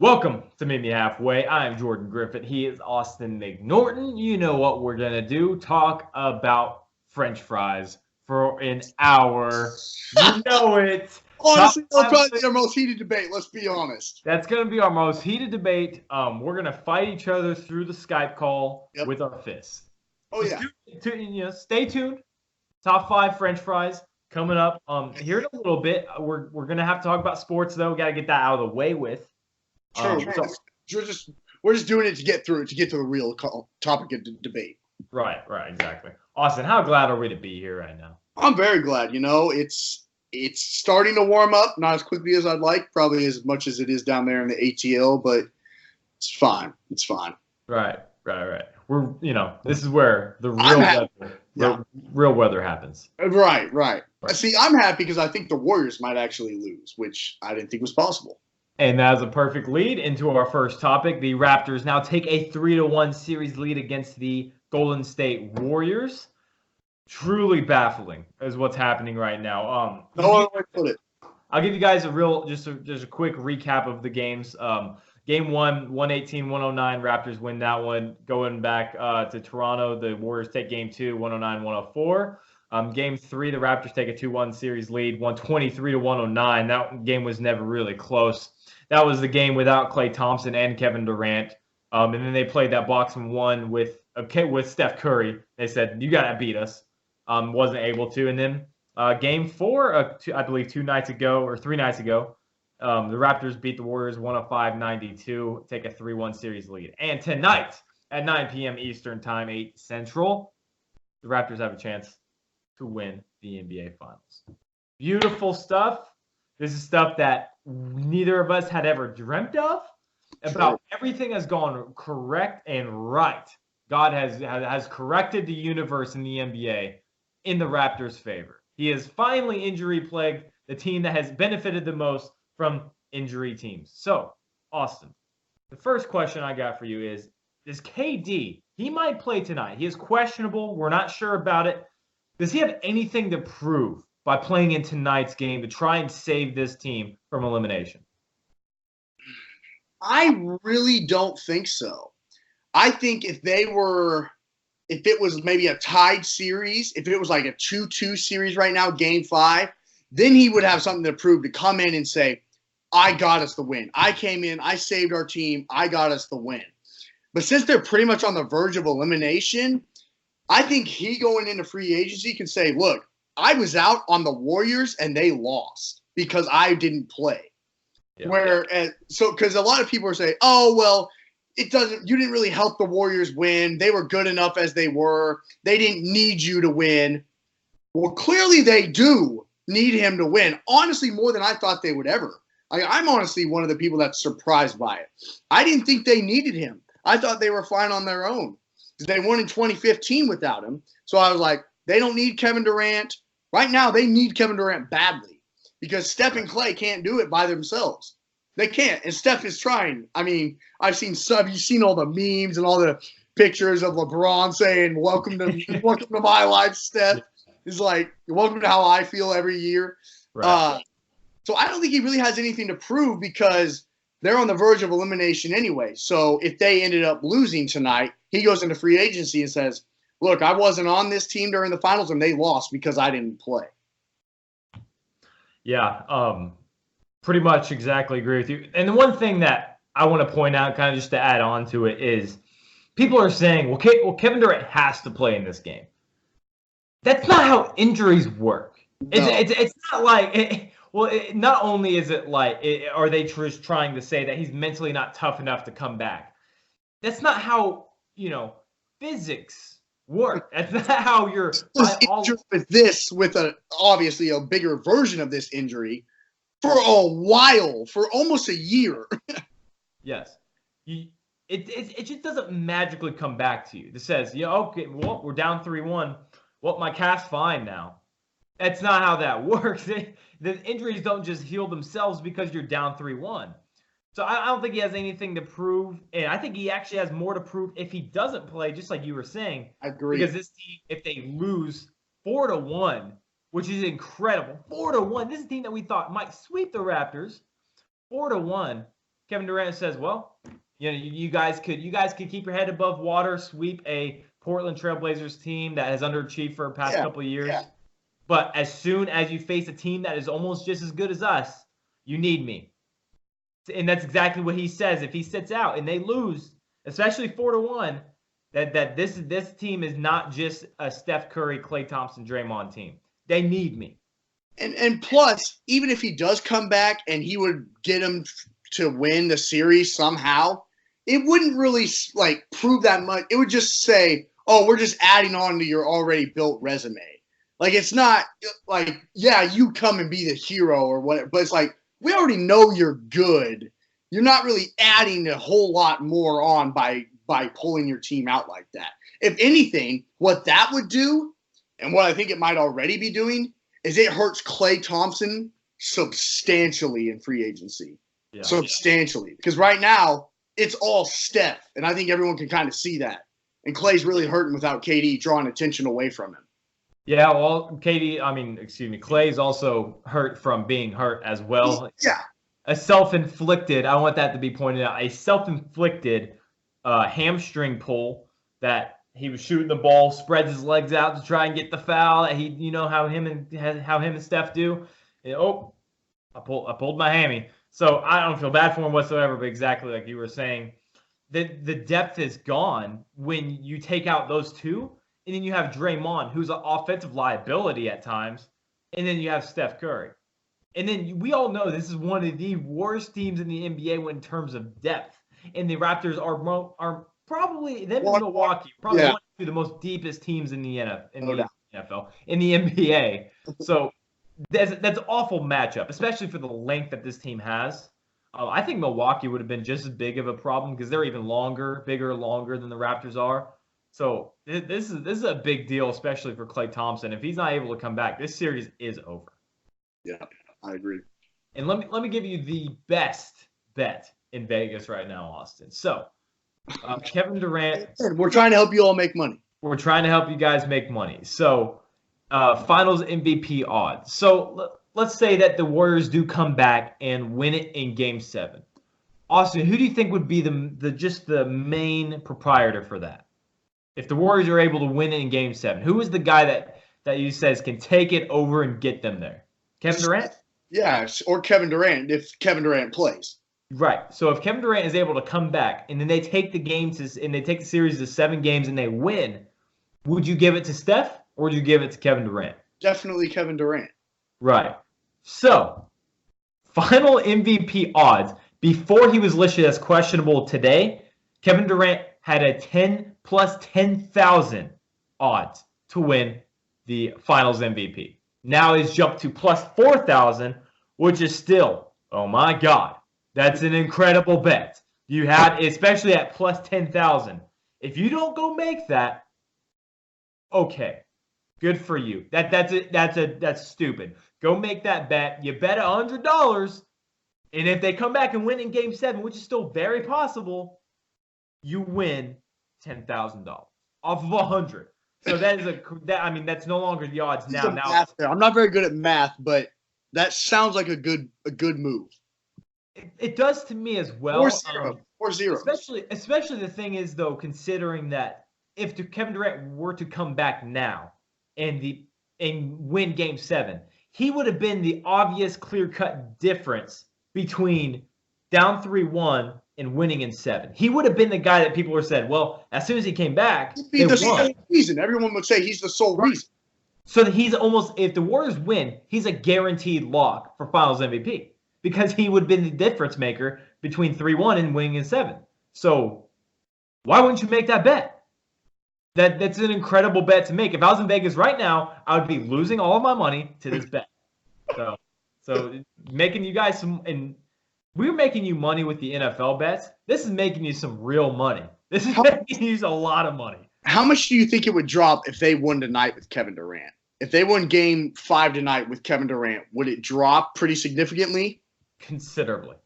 Welcome to Meet Me Halfway. I'm Jordan Griffith. He is Austin McNorton. You know what we're going to do. Talk about French fries for an hour. You know it. Honestly, that'll probably be our most heated debate. Let's be honest. That's going to be our most heated debate. We're going to fight each other through the Skype call with our fists. Oh, yeah. Stay tuned. Top 5 French fries coming up here in a little bit. We're going to have to talk about sports, though. We got to get that out of the way with. True. We're just doing it to get through it, to get to the real topic of debate. Right, exactly. Austin, how glad are we to be here right now? I'm very glad. It's starting to warm up, not as quickly as I'd like, probably as much as it is down there in the ATL, but it's fine. It's fine. Right. We're, this is where the real weather happens. Right. See, I'm happy because I think the Warriors might actually lose, which I didn't think was possible. And that's a perfect lead into our first topic. The Raptors now take a 3-1 series lead against the Golden State Warriors. Truly baffling is what's happening right now. No other way to put it. I'll give you guys just a quick recap of the games. Game 1, 118-109. Raptors win that one. Going back to Toronto, the Warriors take game 2, 109-104. Game 3, the Raptors take a 2-1 series lead, 123-109. That game was never really close. That was the game without Klay Thompson and Kevin Durant. And then they played that boxing one with Steph Curry. They said, you got to beat us. Wasn't able to. And then game 4, I believe 3 nights ago, the Raptors beat the Warriors 105-92, take a 3-1 series lead. And tonight at 9 p.m. Eastern Time, 8 Central, the Raptors have a chance to win the NBA Finals. Beautiful stuff. This is stuff that neither of us had ever dreamt of. About everything has gone correct and right. God has corrected the universe in the NBA in the Raptors' favor. He has finally injury-plagued the team that has benefited the most from injury teams. So, Austin, the first question I got for you is KD, he might play tonight. He is questionable. We're not sure about it. Does he have anything to prove by playing in tonight's game to try and save this team from elimination? I really don't think so. I think if it was maybe a tied series, if it was like a 2-2 series right now, game 5, then he would have something to prove to come in and say, I got us the win. I came in, I saved our team, I got us the win. But since they're pretty much on the verge of elimination, I think he going into free agency can say, look, I was out on the Warriors and they lost because I didn't play. Yeah. Because a lot of people are saying, oh, well, you didn't really help the Warriors win. They were good enough as they were. They didn't need you to win. Well, clearly they do need him to win. Honestly, more than I thought they would ever. I'm honestly one of the people that's surprised by it. I didn't think they needed him. I thought they were fine on their own. They won in 2015 without him. So I was like, they don't need Kevin Durant. Right now, they need Kevin Durant badly because Steph and Klay can't do it by themselves. They can't. And Steph is trying. I mean, you've seen all the memes and all the pictures of LeBron saying, welcome to my life, Steph. It's like, welcome to how I feel every year. Right. So I don't think he really has anything to prove because they're on the verge of elimination anyway. So if they ended up losing tonight, he goes into free agency and says, look, I wasn't on this team during the finals and they lost because I didn't play. Yeah, pretty much exactly agree with you. And the one thing that I want to point out, kind of just to add on to it, is people are saying, well, Kevin Durant has to play in this game. That's not how injuries work. No. It's not like not only is it like, are they just trying to say that he's mentally not tough enough to come back? That's not how, physics work. That's not how you're injured with obviously a bigger version of this injury for a while, for almost a year. Yes. It just doesn't magically come back to you. It says, okay, well, we're down 3-1. Well, my cast's fine now. That's not how that works. The injuries don't just heal themselves because you're down 3-1. So I don't think he has anything to prove. And I think he actually has more to prove if he doesn't play, just like you were saying. I agree. Because this team, if they lose 4-1, which is incredible, 4-1. This is a team that we thought might sweep the Raptors. 4-1. Kevin Durant says, well, you guys could keep your head above water, sweep a Portland Trailblazers team that has underachieved for the past couple of years. Yeah. But as soon as you face a team that is almost just as good as us, you need me. And that's exactly what he says. If he sits out and they lose, especially 4-1, that this team is not just a Steph Curry, Klay Thompson, Draymond team. They need me. And plus, even if he does come back and he would get them to win the series somehow, it wouldn't really prove that much. It would just say, oh, we're just adding on to your already built resume. Like, it's not like, yeah, you come and be the hero or whatever, but it's like, we already know you're good. You're not really adding a whole lot more on by pulling your team out like that. If anything, what that would do, and what I think it might already be doing, is it hurts Klay Thompson substantially in free agency. Yeah, substantially. Because right now, it's all Steph, and I think everyone can kind of see that. And Klay's really hurting without KD drawing attention away from him. Yeah, well, Klay's also hurt from being hurt as well. Yeah. A self-inflicted, I want that to be pointed out, a self-inflicted hamstring pull that he was shooting the ball, spreads his legs out to try and get the foul. How him and Steph do. And, I pulled my hammy. So I don't feel bad for him whatsoever, but exactly like you were saying, the depth is gone when you take out those two. And then you have Draymond, who's an offensive liability at times. And then you have Steph Curry. And then we all know this is one of the worst teams in the NBA in terms of depth. And the Raptors are probably, them and Milwaukee, probably one of the most deepest teams in the NFL, in the NBA. So that's an awful matchup, especially for the length that this team has. I think Milwaukee would have been just as big of a problem because they're even bigger, longer than the Raptors are. So this is a big deal, especially for Klay Thompson. If he's not able to come back, this series is over. Yeah, I agree. And let me give you the best bet in Vegas right now, Austin. So Kevin Durant. We're trying to help you all make money. We're trying to help you guys make money. So Finals MVP odds. So let's say that the Warriors do come back and win it in Game 7. Austin, who do you think would be the main proprietor for that? If the Warriors are able to win it in Game 7, who is the guy that you says can take it over and get them there? Kevin Durant? Yeah, or Kevin Durant if Kevin Durant plays. Right. So if Kevin Durant is able to come back and then they take the series to 7 games and they win, would you give it to Steph or would you give it to Kevin Durant? Definitely Kevin Durant. Right. So final MVP odds before he was listed as questionable today, Kevin Durant had a 10 plus 10,000 odds to win the Finals MVP. Now he's jumped to plus 4,000, which is still, oh my God, that's an incredible bet. You had, especially at plus 10,000. If you don't go make that, okay, good for you. That's stupid. Go make that bet. You bet $100, and if they come back and win in Game 7, which is still very possible, you win $10,000 off of 100. So that's no longer the odds now. I'm not very good at math, but that sounds like a good move. It does to me as well. Or zero. Especially the thing is though, considering that if Kevin Durant were to come back now and win Game 7, he would have been the obvious clear-cut difference between down 3-1 and winning in 7. He would have been the guy that people were said, well, as soon as he came back, he'd be the sole reason. Everyone would say he's the sole reason. So that he's almost, if the Warriors win, he's a guaranteed lock for Finals MVP because he would have been the difference maker between 3-1 and winning in 7. So why wouldn't you make that bet? That's an incredible bet to make. If I was in Vegas right now, I would be losing all of my money to this bet. So making you guys and we're making you money with the NFL bets. This is making you some real money. This is making you a lot of money. How much do you think it would drop if they won tonight with Kevin Durant? If they won Game 5 tonight with Kevin Durant, would it drop pretty significantly? Considerably.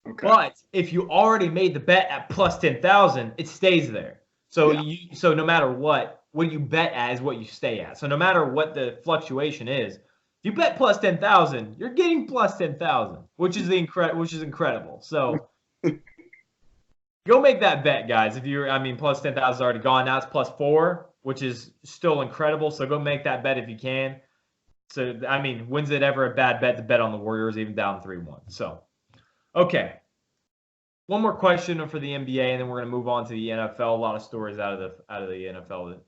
Okay. But if you already made the bet at plus 10,000, it stays there. So so no matter what you bet at is what you stay at. So no matter what the fluctuation is, if you bet plus 10,000, you're getting plus 10,000, which is incredible. So Go make that bet, guys. If you're, plus 10,000 is already gone. Now it's plus 4, which is still incredible. So go make that bet if you can. So, when's it ever a bad bet to bet on the Warriors, even down 3-1? So, okay. One more question for the NBA, and then we're going to move on to the NFL. A lot of stories out of the NFL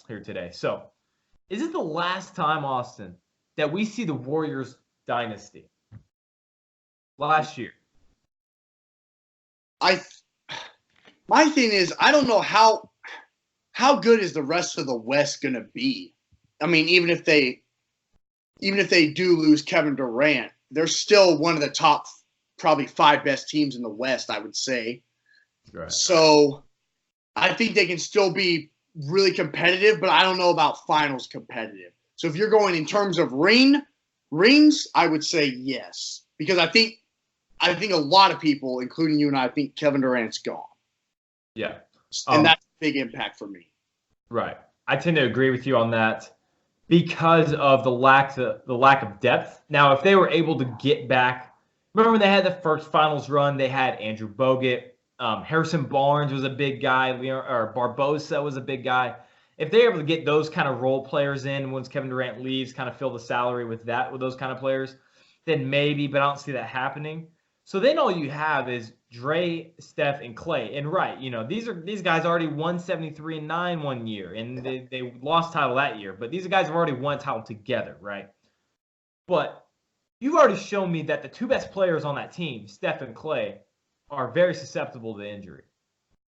here today. So, is it the last time, Austin, that we see the Warriors dynasty? Last year. My thing is, I don't know how good is the rest of the West going to be. Even if they do lose Kevin Durant, they're still one of the top probably 5 best teams in the West, I would say. Right. So I think they can still be really competitive, but I don't know about finals competitive. So if you're going in terms of rings, I would say yes. Because I think a lot of people, including you and I, think Kevin Durant's gone. Yeah. And that's a big impact for me. Right. I tend to agree with you on that because of the lack of depth. Now, if they were able to get back, remember when they had the first finals run, they had Andrew Bogut, Harrison Barnes was a big guy, or Barbosa was a big guy. If they're able to get those kind of role players in once Kevin Durant leaves, kind of fill the salary with those kind of players, then maybe, but I don't see that happening. So then all you have is Dre, Steph, and Clay. And right, these guys already won 73-9 one year, and they lost title that year. But these guys have already won title together, right? But you've already shown me that the 2 best players on that team, Steph and Clay, are very susceptible to injury.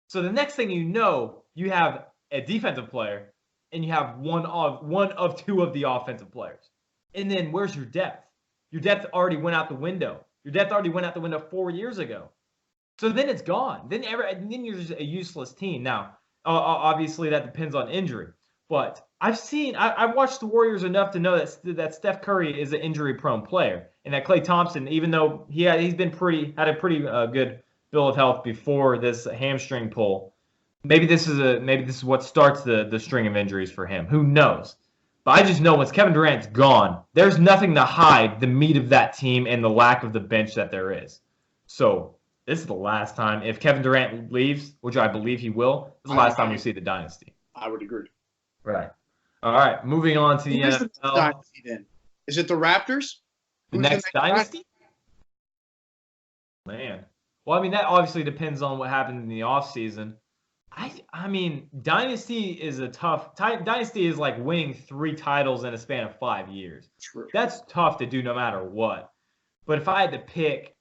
So the next thing you know, you have a defensive player, and you have one of 2 of the offensive players. And then where's your depth? Your depth already went out the window. Your depth already went out the window 4 years ago. So then it's gone. Then you're just a useless team. Now, obviously that depends on injury. But I've watched the Warriors enough to know that Steph Curry is an injury-prone player, and that Klay Thompson, even though he's had a pretty good bill of health before this hamstring pull, maybe this is what starts the string of injuries for him. Who knows? But I just know once Kevin Durant's gone, there's nothing to hide the meat of that team and the lack of the bench that there is. So this is the last time. If Kevin Durant leaves, which I believe he will, this is the last time we see the dynasty. I would agree. Right. All right. Moving on to the NFL. Dynasty then? Is it the Raptors? The next dynasty? Man. Well, that obviously depends on what happened in the offseason. Dynasty is Dynasty is like winning 3 titles in a span of 5 years. True. That's tough to do no matter what. But if I had to pick,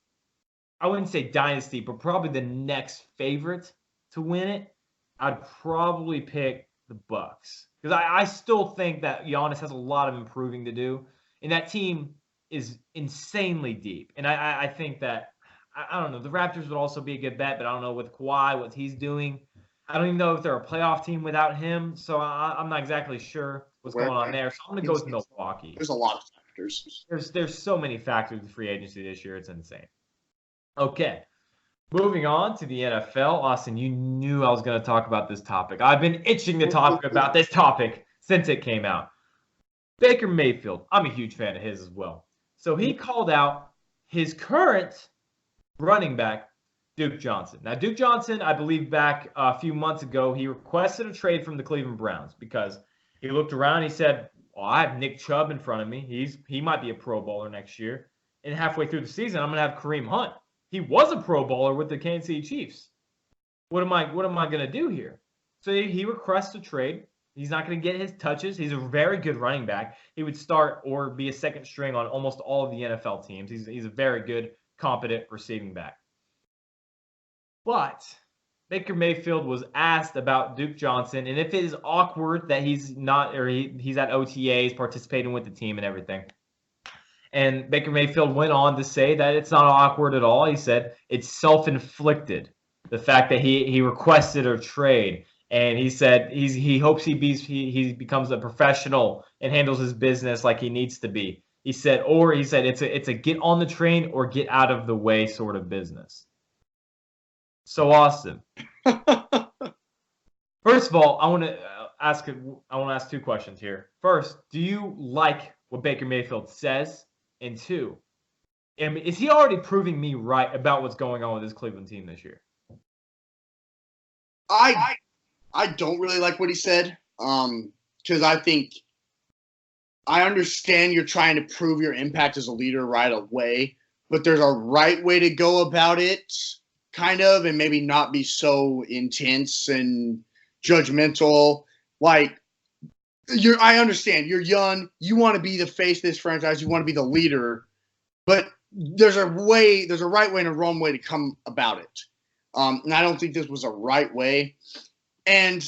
I wouldn't say dynasty, but probably the next favorite to win it, I'd probably pick the Bucks. Because I still think that Giannis has a lot of improving to do. And that team is insanely deep. And I think that, I don't know, the Raptors would also be a good bet, but I don't know with Kawhi, what he's doing. I don't even know if they're a playoff team without him, so I'm not exactly sure what's going on there. So I'm going to go with Milwaukee. There's a lot of factors. There's so many factors in free agency this year. It's insane. Okay. Moving on to the NFL. Austin, you knew I was going to talk about this topic. I've been itching to talk about this topic since it came out. Baker Mayfield. I'm a huge fan of his as well. So he called out his current running back, Duke Johnson. Now, Duke Johnson, I believe back a few months ago, he requested a trade from the Cleveland Browns because he looked around and he said, well, I have Nick Chubb in front of me. He might be a Pro Bowler next year. And halfway through the season, I'm going to have Kareem Hunt. He was a Pro Bowler with the Kansas City Chiefs. What am I going to do here? So he requests a trade. He's not going to get his touches. He's a very good running back. He would start or be a second string on almost all of the NFL teams. He's a very good, competent receiving back. But Baker Mayfield was asked about Duke Johnson, and if it is awkward that he's not, or he's at OTAs participating with the team and everything. And Baker Mayfield went on to say that it's not awkward at all. He said it's self-inflicted, the fact that he requested a trade. And he said he hopes he becomes a professional and handles his business like he needs to be. He said it's a get on the train or get out of the way sort of business. So Austin, first of all, I want to ask 2 questions here. First, do you like what Baker Mayfield says? And 2, I mean, is he already proving me right about what's going on with this Cleveland team this year? I don't really like what he said because I think I understand you're trying to prove your impact as a leader right away, but there's a right way to go about it, kind of, and maybe not be so intense and judgmental. Like, I understand you're young, you want to be the face of this franchise, you want to be the leader, but there's a right way and a wrong way to come about it. And I don't think this was a right way. And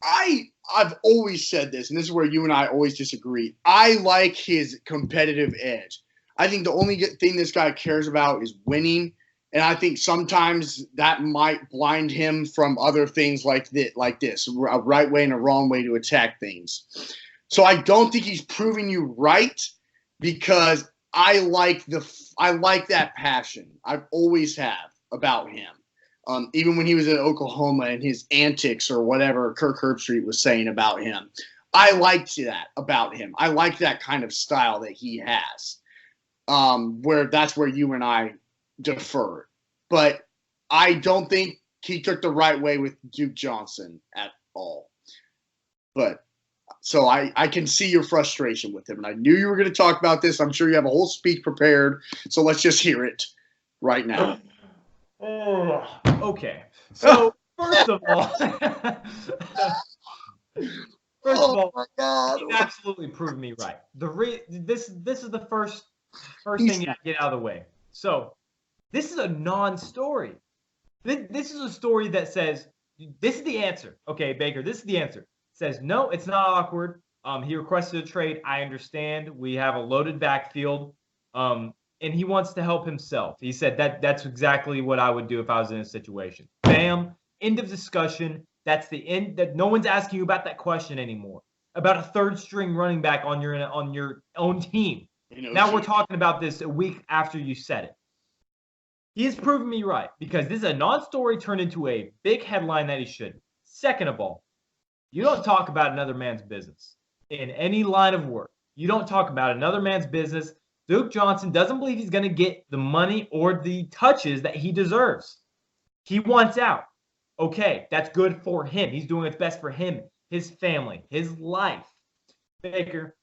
I've always said this, and this is where you and I always disagree. I like his competitive edge. I think the only thing this guy cares about is winning, and I think sometimes that might blind him from other things like this, a right way and a wrong way to attack things. So I don't think he's proving you right because I like that passion. I've always have about him. Even when he was at Oklahoma and his antics or whatever Kirk Herbstreit was saying about him, I liked that about him. I like that kind of style that he has, where that's where you and I defer. But I don't think he took the right way with Duke Johnson at all. But so I can see your frustration with him. And I knew you were going to talk about this. I'm sure you have a whole speech prepared. So let's just hear it right now. Okay. So first of all, my God, he absolutely proved me right. This is the first thing to get out of the way. So this is a non-story. This is a story that says this is the answer. Okay, Baker, this is the answer. It says no, it's not awkward. He requested a trade. I understand. We have a loaded backfield. And he wants to help himself. He said that's exactly what I would do if I was in a situation. Bam, end of discussion. That's the end. That no one's asking you about that question anymore. About a third string running back on your own team. Now we're talking about this a week after you said it. He has proven me right because this is a non-story turned into a big headline that he shouldn't. Second of all, you don't talk about another man's business in any line of work. You don't talk about another man's business. Duke Johnson doesn't believe he's going to get the money or the touches that he deserves. He wants out. Okay, that's good for him. He's doing what's best for him, his family, his life. Baker,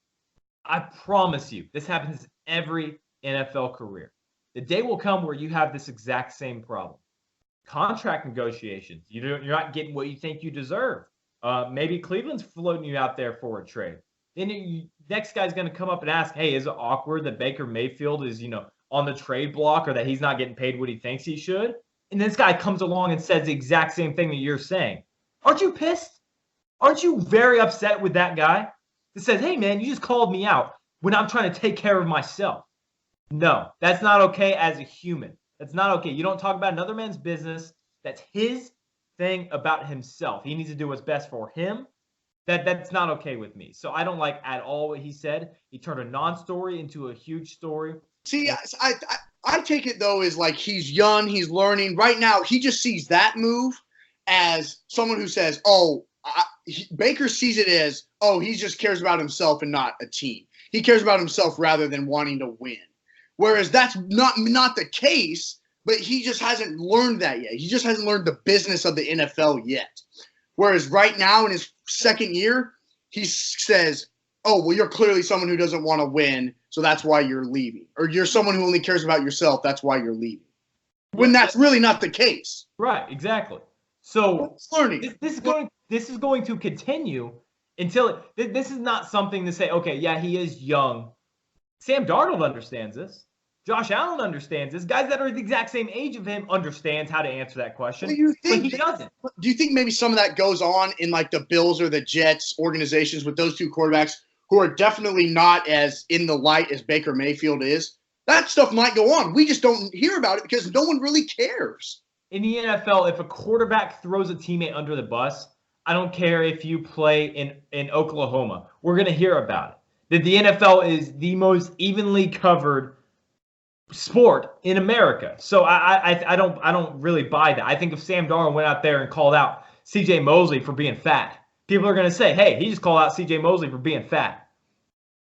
I promise you, this happens every NFL career. The day will come where you have this exact same problem. Contract negotiations. You're not getting what you think you deserve. Maybe Cleveland's floating you out there for a trade. Then next guy's going to come up and ask, hey, is it awkward that Baker Mayfield is, on the trade block or that he's not getting paid what he thinks he should? And this guy comes along and says the exact same thing that you're saying. Aren't you pissed? Aren't you very upset with that guy that says, hey, man, you just called me out when I'm trying to take care of myself? No, that's not okay as a human. That's not okay. You don't talk about another man's business. That's his thing about himself. He needs to do what's best for him. That's not okay with me. So I don't like at all what he said. He turned a non-story into a huge story. See, I take it, though, as like he's young, he's learning. Right now, he just sees that move as someone who says, Baker sees it as, he just cares about himself and not a team. He cares about himself rather than wanting to win. Whereas that's not the case, but he just hasn't learned that yet. He just hasn't learned the business of the NFL yet. Whereas right now in his second year, he says, you're clearly someone who doesn't want to win, so that's why you're leaving. Or you're someone who only cares about yourself, that's why you're leaving. When that's really not the case. Right, exactly. So this is going to continue until this is not something to say, okay, yeah, he is young. Sam Darnold understands this. Josh Allen understands this. Guys that are the exact same age of him understands how to answer that question, but he doesn't. Do you think maybe some of that goes on in like the Bills or the Jets organizations with those two quarterbacks who are definitely not as in the light as Baker Mayfield is? That stuff might go on. We just don't hear about it because no one really cares. In the NFL, if a quarterback throws a teammate under the bus, I don't care if you play in Oklahoma. We're going to hear about it. That the NFL is the most evenly covered sport in America. So I don't really buy that. I think if Sam Darnold went out there and called out C.J. Mosley for being fat, people are going to say, hey, he just called out C.J. Mosley for being fat.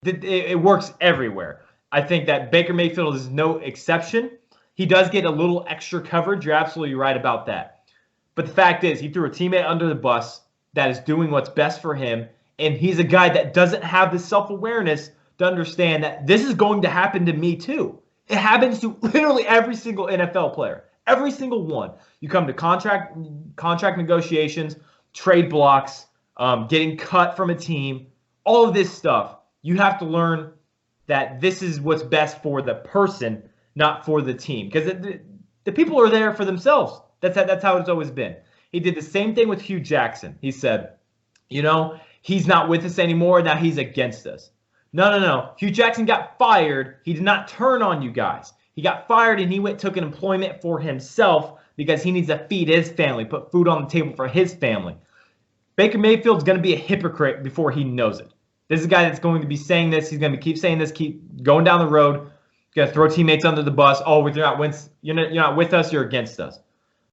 It works everywhere. I think that Baker Mayfield is no exception. He does get a little extra coverage. You're absolutely right about that. But the fact is, he threw a teammate under the bus that is doing what's best for him. And he's a guy that doesn't have the self-awareness to understand that this is going to happen to me too. It happens to literally every single NFL player. Every single one. You come to contract negotiations, trade blocks, getting cut from a team, all of this stuff. You have to learn that this is what's best for the person, not for the team. Because the people are there for themselves. That's how it's always been. He did the same thing with Hugh Jackson. He said, he's not with us anymore. Now he's against us. No. Hugh Jackson got fired. He did not turn on you guys. He got fired and he took an employment for himself because he needs to feed his family, put food on the table for his family. Baker Mayfield's going to be a hypocrite before he knows it. This is a guy that's going to be saying this. He's going to keep saying this, keep going down the road. He's going to throw teammates under the bus. Oh, you're not with us, you're against us.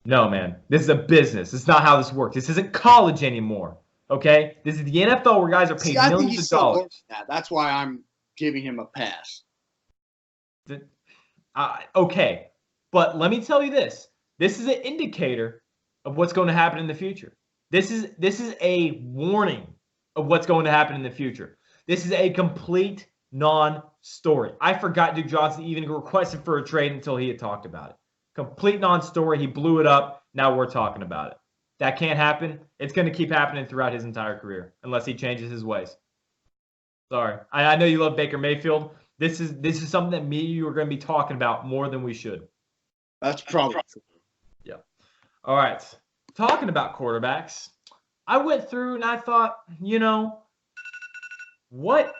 No, man. This is a business. This is not how this works. This isn't college anymore. Okay? This is the NFL where guys are paid millions of dollars. That's why I'm giving him a pass. Okay. But let me tell you this. This is an indicator of what's going to happen in the future. This is a warning of what's going to happen in the future. This is a complete non-story. I forgot Duke Johnson even requested for a trade until he had talked about it. Complete non-story. He blew it up. Now we're talking about it. That can't happen. It's going to keep happening throughout his entire career unless he changes his ways. Sorry. I know you love Baker Mayfield. This is something that me and you are going to be talking about more than we should. That's probably true. Yeah. All right. Talking about quarterbacks, I went through and I thought, what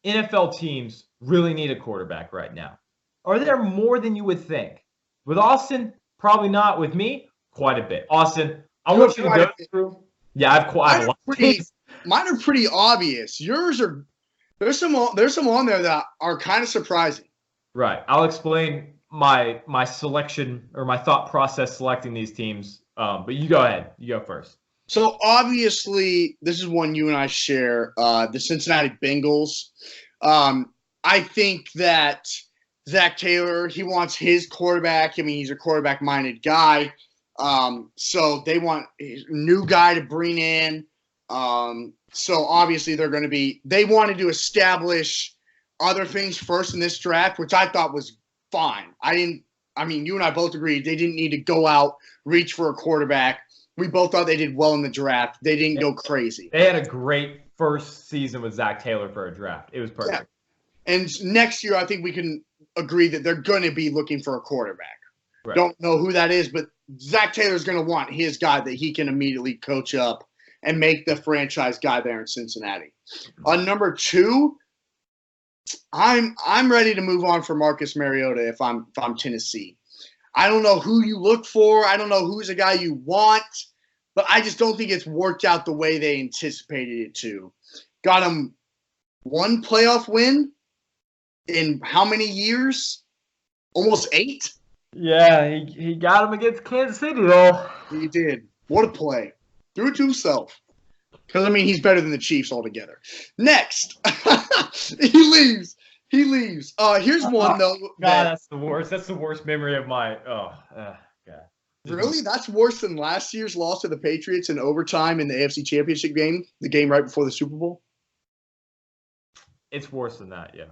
NFL teams really need a quarterback right now? Are there more than you would think? With Austin, probably not. With me, quite a bit. Austin, I want you to go through. Yeah, I have a lot of teams. Mine are pretty obvious. Yours are there's some on there that are kind of surprising. Right. I'll explain my selection or my thought process selecting these teams. But you go ahead. You go first. So obviously, this is one you and I share. The Cincinnati Bengals. I think that Zach Taylor, he wants his quarterback. I mean, he's a quarterback-minded guy. So they want a new guy to bring in. So obviously they wanted to establish other things first in this draft, which I thought was fine. You and I both agreed they didn't need to go out, reach for a quarterback. We both thought they did well in the draft. They didn't go crazy. They had a great first season with Zach Taylor for a draft. It was perfect. Yeah. And next year, I think we can agree that they're going to be looking for a quarterback. Right. Don't know who that is, but Zach Taylor's going to want his guy that he can immediately coach up and make the franchise guy there in Cincinnati. On number 2, I'm ready to move on for Marcus Mariota if I'm Tennessee. I don't know who you look for. I don't know who's a guy you want, but I just don't think it's worked out the way they anticipated it to. Got him one playoff win in how many years? Almost 8? Yeah, he got him against Kansas City, though. He did. What a play. Threw it to himself. Because, he's better than the Chiefs altogether. Next. He leaves. Here's one, though. God, that's the worst. That's the worst memory of my – God. Really? That's worse than last year's loss to the Patriots in overtime in the AFC Championship game, the game right before the Super Bowl? It's worse than that, yeah.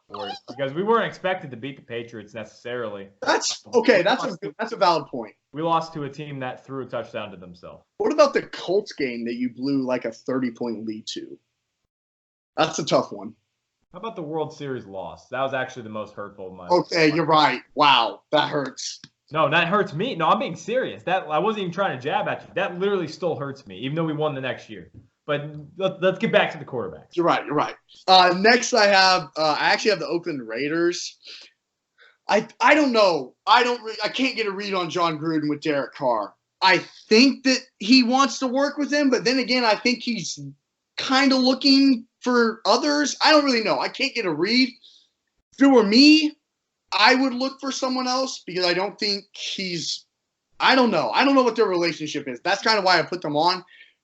Worse, because we weren't expected to beat the Patriots necessarily. That's okay. That's a valid point. We lost to a team that threw a touchdown to themselves. What about the Colts game that you blew like a 30-point lead to? That's a tough one. How about the World Series loss? That was actually the most hurtful of mine. Okay, you're right. Wow, that hurts. No, that hurts me. No, I'm being serious. That I wasn't even trying to jab at you. That literally still hurts me, even though we won the next year. But let's get back to the quarterbacks. You're right. Next, I actually have the Oakland Raiders. I don't know. I can't get a read on John Gruden with Derek Carr. I think that he wants to work with him, but then again, I think he's kind of looking for others. I don't really know. I can't get a read. If it were me, I would look for someone else because I don't think I don't know. I don't know what their relationship is. That's kind of why I put them on.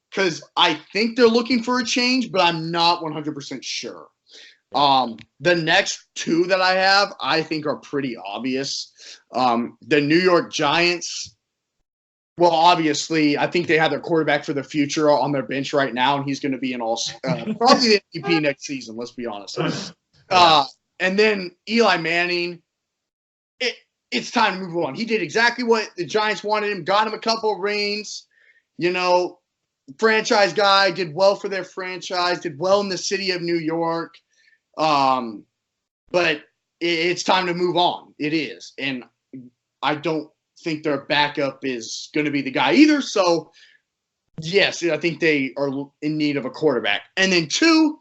Because I think they're looking for a change, but I'm not 100% sure. The next two that I have, I think are pretty obvious. The New York Giants. Well, obviously, I think they have their quarterback for the future on their bench right now, and he's going to be an probably the MVP next season. Let's be honest. And then Eli Manning. It's time to move on. He did exactly what the Giants wanted him. Got him a couple of rings. Franchise guy, did well for their franchise. Did well in the city of New York. But it's time to move on. It is, and I don't think their backup is going to be the guy either. So, yes, I think they are in need of a quarterback. And then two,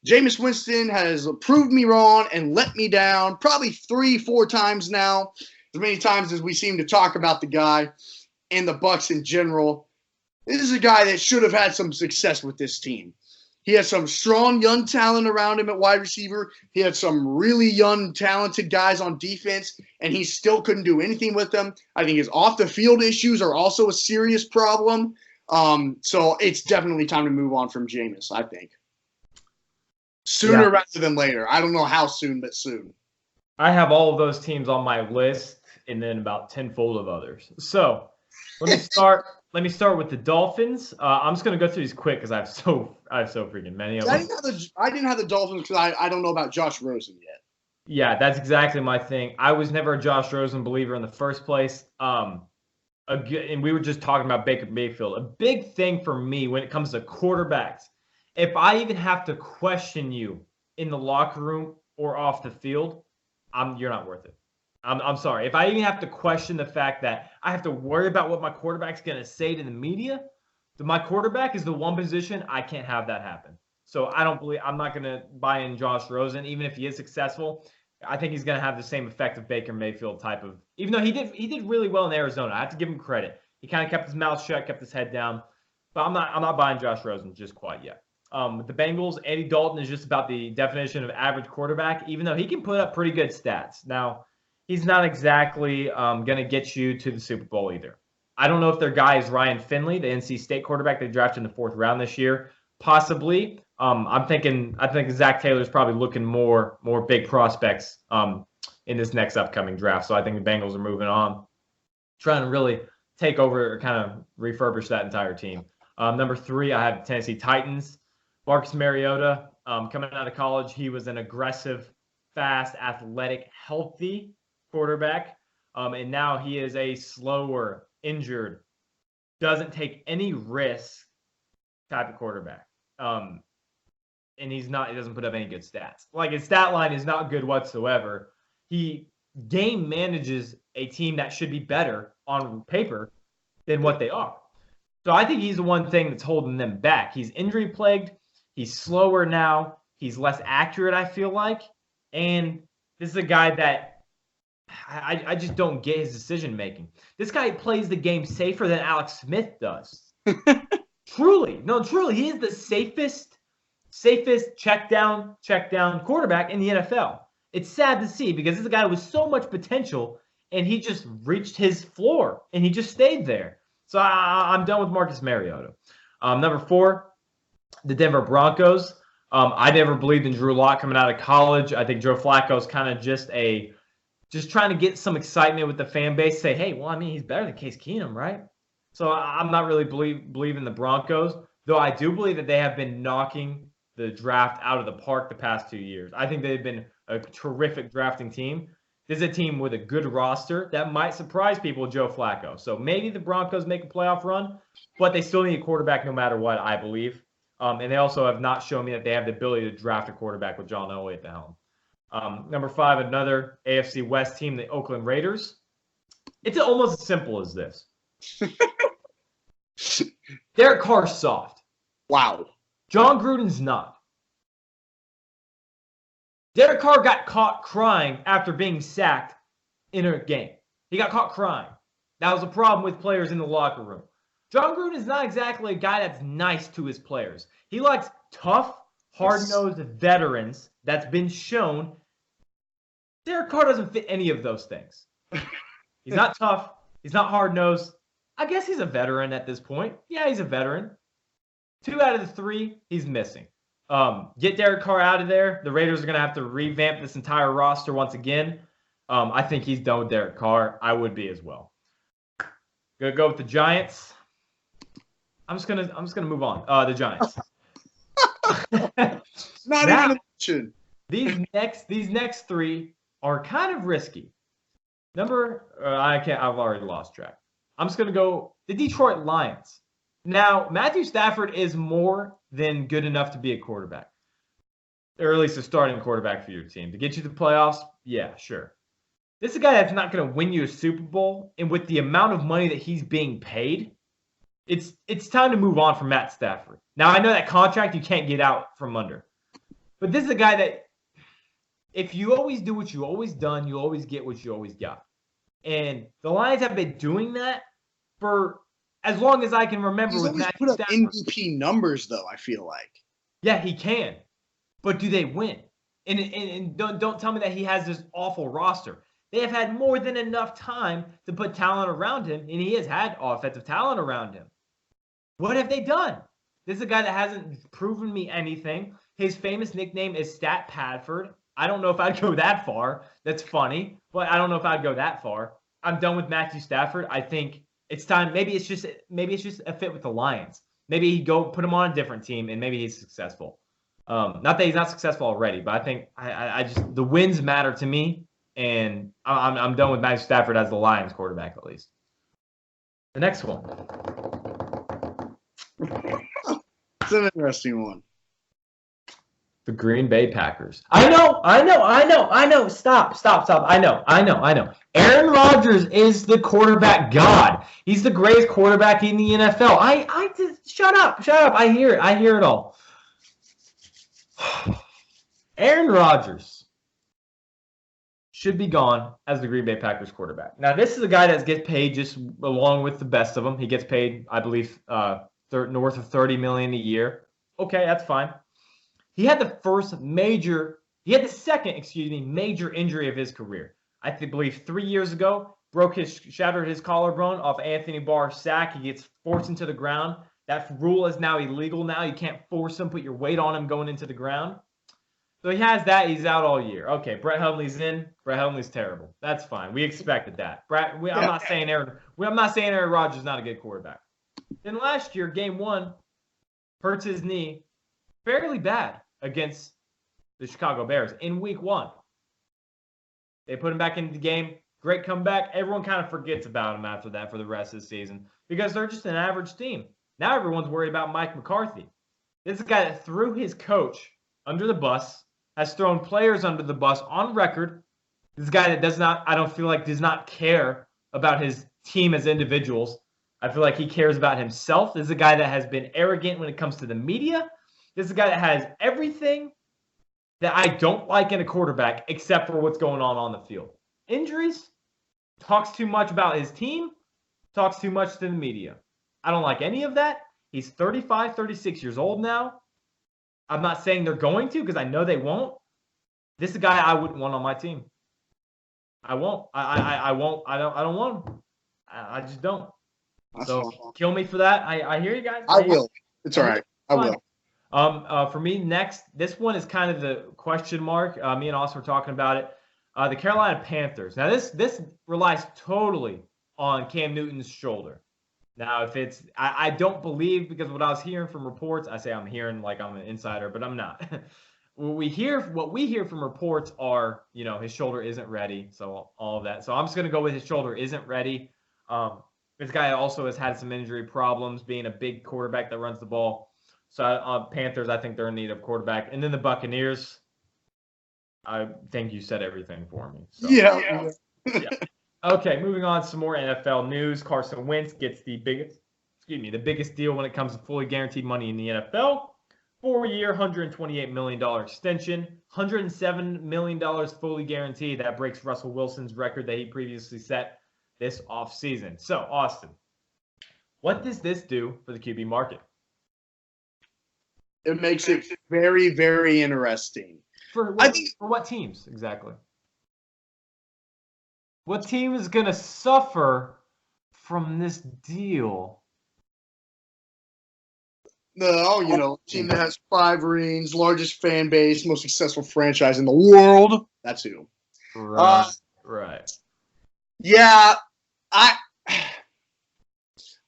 Jameis Winston has proved me wrong and let me down probably 3-4 times now, as many times as we seem to talk about the guy and the Bucs in general. This is a guy that should have had some success with this team. He has some strong young talent around him at wide receiver. He had some really young, talented guys on defense, and he still couldn't do anything with them. I think his off-the-field issues are also a serious problem. So it's definitely time to move on from Jameis, I think. Sooner rather than later. I don't know how soon, but soon. I have all of those teams on my list and then about tenfold of others. So let me start. Let me start with the Dolphins. I'm just going to go through these quick because I have so freaking many of them. I didn't have the Dolphins because I don't know about Josh Rosen yet. Yeah, that's exactly my thing. I was never a Josh Rosen believer in the first place. And we were just talking about Baker Mayfield. A big thing for me when it comes to quarterbacks, if I even have to question you in the locker room or off the field, you're not worth it. I'm sorry. If I even have to question the fact that I have to worry about what my quarterback's going to say to the media, my quarterback is the one position I can't have that happen. So I'm not going to buy in Josh Rosen, even if he is successful. I think he's going to have the same effect of Baker Mayfield type of, even though he did really well in Arizona. I have to give him credit. He kind of kept his mouth shut, kept his head down. But I'm not buying Josh Rosen just quite yet. With the Bengals, Andy Dalton is just about the definition of average quarterback, even though he can put up pretty good stats. Now, he's not exactly going to get you to the Super Bowl either. I don't know if their guy is Ryan Finley, the NC State quarterback they drafted in the 4th round this year. Possibly. I think Zach Taylor's probably looking more big prospects in this next upcoming draft. So I think the Bengals are moving on, trying to really take over or kind of refurbish that entire team. Number 3, I have the Tennessee Titans. Marcus Mariota, coming out of college, he was an aggressive, fast, athletic, healthy quarterback. And now he is a slower, injured, doesn't take any risk type of quarterback. And he doesn't put up any good stats. Like, his stat line is not good whatsoever. He game manages a team that should be better on paper than what they are. So I think he's the one thing that's holding them back. He's injury plagued. He's slower now. He's less accurate, I feel like. And this is a guy that I just don't get his decision making. This guy plays the game safer than Alex Smith does. Truly. He is the safest check down quarterback in the NFL. It's sad to see because this guy with so much potential and he just reached his floor and he just stayed there. So I'm done with Marcus Mariota. Number 4, the Denver Broncos. I never believed in Drew Lock coming out of college. I think Joe Flacco's kind of just trying to get some excitement with the fan base. Say, hey, well, I mean, he's better than Case Keenum, right? So I'm not really believing the Broncos, though I do believe that they have been knocking the draft out of the park the past 2 years. I think they've been a terrific drafting team. This is a team with a good roster that might surprise people with Joe Flacco. So maybe the Broncos make a playoff run, but they still need a quarterback no matter what, I believe. And they also have not shown me that they have the ability to draft a quarterback with John Elway at the helm. Number 5, another AFC West team, the Oakland Raiders. It's almost as simple as this. Derek Carr's soft. Wow. John Gruden's not. Derek Carr got caught crying after being sacked in a game. He got caught crying. That was a problem with players in the locker room. John Gruden is not exactly a guy that's nice to his players. He likes tough, hard-nosed veterans that's been shown. Derek Carr doesn't fit any of those things. He's not tough. He's not hard-nosed. I guess he's a veteran at this point. Yeah, he's a veteran. 2 out of the 3, he's missing. Get Derek Carr out of there. The Raiders are going to have to revamp this entire roster once again. I think he's done with Derek Carr. I would be as well. Gonna go with the Giants. I'm just gonna move on. The Giants. Not Now, even a mention. These next three are kind of risky. I've already lost track. I'm just gonna go the Detroit Lions. Now, Matthew Stafford is more than good enough to be a quarterback, or at least a starting quarterback for your team to get you to the playoffs. Yeah, sure. This is a guy that's not going to win you a Super Bowl, and with the amount of money that he's being paid, it's time to move on from Matt Stafford. Now, I know that contract you can't get out from under, but this is a guy that if you always do what you always done, you always get what you always got. And the Lions have been doing that for as long as I can remember. He's with always Matthew put up Stafford. MVP numbers, though, I feel like. Yeah, he can. But do they win? And don't tell me that he has this awful roster. They have had more than enough time to put talent around him, and he has had offensive talent around him. What have they done? This is a guy that hasn't proven me anything. His famous nickname is Stat Padford. I don't know if I'd go that far. That's funny, but I don't know if I'd go that far. I'm done with Matthew Stafford. I think it's time. Maybe it's just a fit with the Lions. Maybe he go put him on a different team, and maybe he's successful. Not that he's not successful already, but I think I just the wins matter to me, and I'm done with Matthew Stafford as the Lions quarterback at least. The next one. It's an interesting one. The Green Bay Packers. I know. Stop. I know. Aaron Rodgers is the quarterback god. He's the greatest quarterback in the NFL. I just shut up. I hear it all. Aaron Rodgers should be gone as the Green Bay Packers quarterback. Now, this is a guy that gets paid just along with the best of them. He gets paid, I believe, north of $30 million a year. Okay, that's fine. He had the second major injury of his career. I believe 3 years ago, shattered his collarbone off Anthony Barr's sack. He gets forced into the ground. That rule is now illegal now. You can't force him, put your weight on him going into the ground. So he has that. He's out all year. Okay, Brett Hundley's in. Brett Hundley's terrible. That's fine. We expected that. I'm not saying Aaron Rodgers is not a good quarterback. Then last year, game 1, hurts his knee fairly bad against the Chicago Bears in week 1. They put him back into the game. Great comeback. Everyone kind of forgets about him after that for the rest of the season because they're just an average team. Now everyone's worried about Mike McCarthy. This is a guy that threw his coach under the bus, has thrown players under the bus on record. This is a guy that does not care about his team as individuals. I feel like he cares about himself. This is a guy that has been arrogant when it comes to the media. This is a guy that has everything that I don't like in a quarterback except for what's going on the field. Injuries, talks too much about his team, talks too much to the media. I don't like any of that. He's 35, 36 years old now. I'm not saying they're going to because I know they won't. This is a guy I wouldn't want on my team. I won't. I won't. I don't want him. I just don't. So kill me for that. I hear you guys. I will. It's all right. I will. For me, next, this one is kind of the question mark. Me and Austin were talking about it. The Carolina Panthers. Now, this relies totally on Cam Newton's shoulder. Now, if it's, I don't believe because what I was hearing from reports, I say I'm hearing like I'm an insider, but I'm not. What we hear from reports are, his shoulder isn't ready. So all of that. So I'm just going to go with his shoulder isn't ready. This guy also has had some injury problems being a big quarterback that runs the ball. So Panthers, I think they're in need of quarterback. And then the Buccaneers, I think you said everything for me. So. Yeah. Okay, moving on. Some more NFL news. Carson Wentz gets the biggest deal when it comes to fully guaranteed money in the NFL. 4-year, $128 million extension, $107 million fully guaranteed. That breaks Russell Wilson's record that he previously set this offseason. So, Austin, what does this do for the QB market? It makes it very, very interesting. For what teams exactly? What team is going to suffer from this deal? team that has 5 rings, largest fan base, most successful franchise in the world. That's who. Right. Yeah,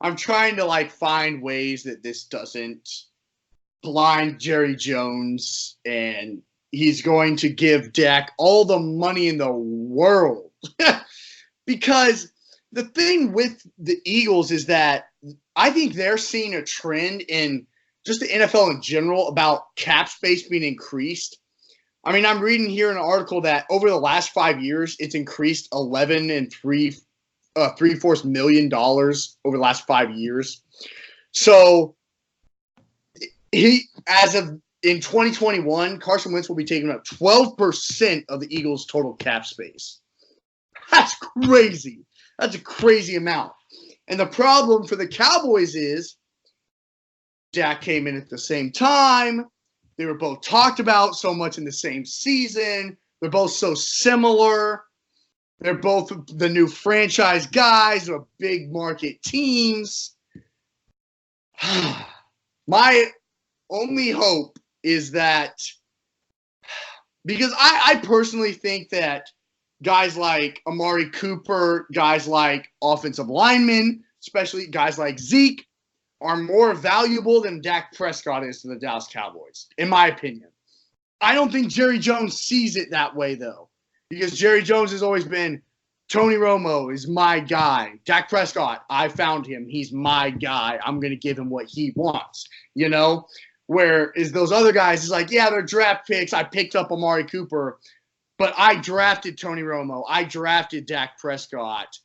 I'm trying to find ways that this doesn't blind Jerry Jones, and he's going to give Dak all the money in the world. Because the thing with the Eagles is that I think they're seeing a trend in just the NFL in general about cap space being increased. I mean, I'm reading here an article that over the last 5 years, it's increased 11 and 3/4 million dollars over the last 5 years. So as of in 2021, Carson Wentz will be taking up 12% of the Eagles' total cap space. That's crazy. That's a crazy amount. And the problem for the Cowboys is Dak came in at the same time. They were both talked about so much in the same season. They're both so similar. They're both the new franchise guys. They're big market teams. My only hope is that, because I personally think that guys like Amari Cooper, guys like offensive linemen, especially guys like Zeke, are more valuable than Dak Prescott is to the Dallas Cowboys, in my opinion. I don't think Jerry Jones sees it that way, though, because Jerry Jones has always been, Tony Romo is my guy. Dak Prescott, I found him. He's my guy. I'm going to give him what he wants, Whereas those other guys, is like, yeah, they're draft picks. I picked up Amari Cooper, but I drafted Tony Romo. I drafted Dak Prescott.